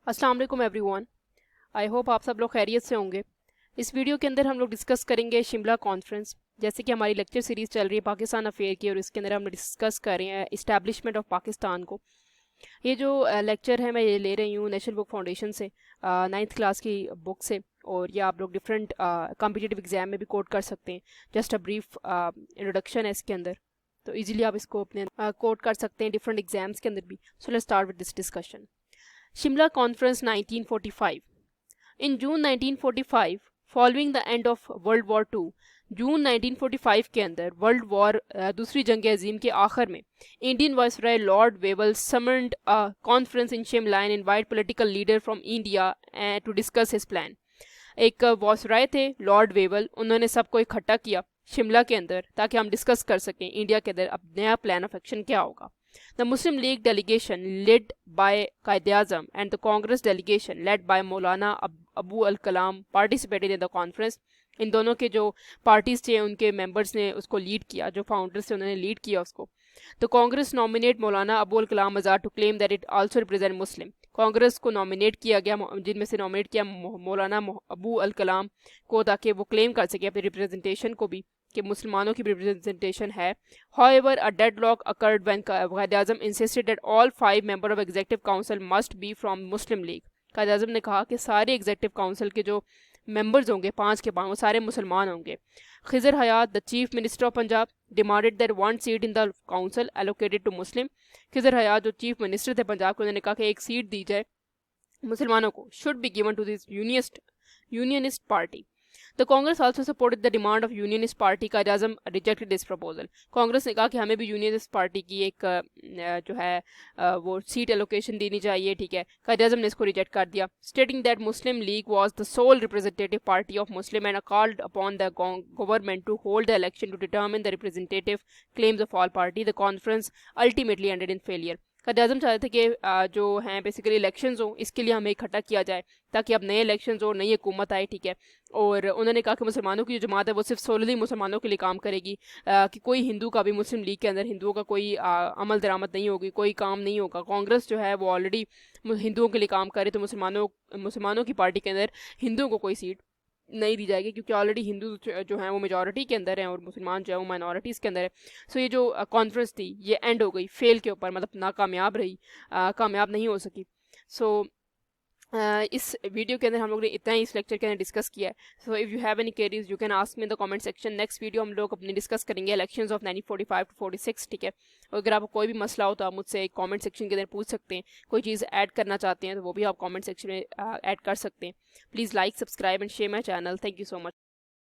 अस्सलाम वालेकुम everyone. I hope आप सब लोग खैरियत से होंगे। इस वीडियो के अंदर हम लोग डिस्कस करेंगे शिमला कॉन्फ्रेंस। जैसे कि हमारी लेक्चर सीरीज़ चल रही है पाकिस्तान अफेयर की, और इसके अंदर हम डिस्कस कर रहे हैं इस्टेब्लिशमेंट ऑफ पाकिस्तान को। ये जो लेक्चर है मैं ये ले रही हूँ नेशनल बुक फाउंडेशन से, 9th क्लास की बुक से। और ये आप लोग डिफरेंट कॉम्पिटिटिव एग्जाम में भी कोट कर सकते हैं। जस्ट अ ब्रीफ इंट्रोडक्शन है इसके अंदर, तो इजीली आप इसको अपने कोट कर सकते हैं डिफरेंट एग्जाम्स के अंदर भी। So let's start with this discussion. Shimla Conference 1945. In June 1945, following the end of World War II, जून 1945 के अंदर वर्ल्ड वॉर दूसरी जंग अजीम के आखिर में Indian viceroy Lord Wavell summoned a conference in Shimla and invite political leader from India to discuss his plan. एक viceroy थे Lord Wavell, उन्होंने सबको इकट्ठा किया शिमला के अंदर ताकि हम डिस्कस कर सकें इंडिया के अंदर अब नया प्लान ऑफ एक्शन क्या होगा। The Muslim League delegation led by Quaid-e-Azam and the Congress delegation led by Maulana Abu al-Kalam participated in the conference. इन दोनों के जो पार्टीज थे उनके मेंबर्स ने उसको लीड किया, जो फाउंडर्स थे उन्होंने लीड किया उसको। तो Congress nominate Maulana Abul Kalam Azad to claim that it also represent Muslim. Congress को नॉमिनेट किया गया, जिनमें से नॉमिनेट किया मौलाना अबू अल कलाम को, ताकि वो क्लेम कर सके अपनी रिप्रेजेंटेशन को भी कि मुसलमानों की रिप्रेजेंटेशन है। However, a deadlock occurred when Quaid-e-Azam insisted that all 5 members of Executive Council must be from Muslim League. Quaid-e-Azam ने कहा कि सारे एग्जीक्यूटिव काउंसिल के जो मेंबर्स होंगे 5 के 5 वो सारे मुसलमान होंगे। Khizar Hayat the chief minister of Punjab demanded that 1 seat in the council allocated to Muslim. Khizar Hayat जो चीफ मिनिस्टर थे पंजाब के, उन्होंने कहा कि एक सीट दी जाए मुसलमानों को, should be given to this Unionist party. The Congress also supported the demand of Unionist Party. Quaid-e-Azam rejected this proposal. Congress ने कहा कि हमें भी यूनियनिस्ट पार्टी की एक जो है वो सीट एलोकेशन देनी चाहिए, ठीक है। Quaid-e-Azam ने इसको रिजेक्ट कर दिया, stating that Muslim League was the sole representative party of Muslim and called upon the government to hold the election to determine the representative claims of all party. The conference ultimately ended in failure. Quaid-e-Azam चाहते थे कि जो हैं basically elections हो, इसके लिए हमें इकट्ठा किया जाए ताकि अब नए इलेक्शंस हो, नई हुकूमत आए, ठीक है। और उन्होंने कहा कि मुसलमानों की जो जमात है वो सिर्फ सोलली मुसलमानों के लिए काम करेगी, कि कोई हिंदू का भी मुस्लिम लीग के अंदर हिंदुओं का कोई अमल दरामद नहीं होगी, कोई काम नहीं होगा। कांग्रेस जो है वो ऑलरेडी हिंदुओं के लिए काम करे, तो मुसलमानों की पार्टी के अंदर हिंदुओं को कोई सीट नहीं दी जाएगी, क्योंकि ऑलरेडी हिंदू जो हैं वो मेजॉरिटी के अंदर हैं और मुसलमान जो है वो माइनॉरिटीज़ के अंदर है। सो ये जो कॉन्फ्रेंस थी ये एंड हो गई फेल के ऊपर, मतलब नाकामयाब रही, कामयाब नहीं हो सकी। सो इस वीडियो के अंदर हम लोग ने इतना ही इस लेक्चर के अंदर डिस्कस किया है। So if you have any queries you can ask me in the comment section. Next video हम लोग अपनी डिस्कस करेंगे इलेक्शंस ऑफ 1945 to 46, ठीक है। और अगर आपको कोई भी मसला हो तो आप मुझसे कमेंट सेक्शन के अंदर पूछ सकते हैं। कोई चीज़ ऐड करना चाहते हैं तो वो भी आप कमेंट सेक्शन में ऐड कर सकते हैं। Please like, subscribe and share my channel. Thank you so much.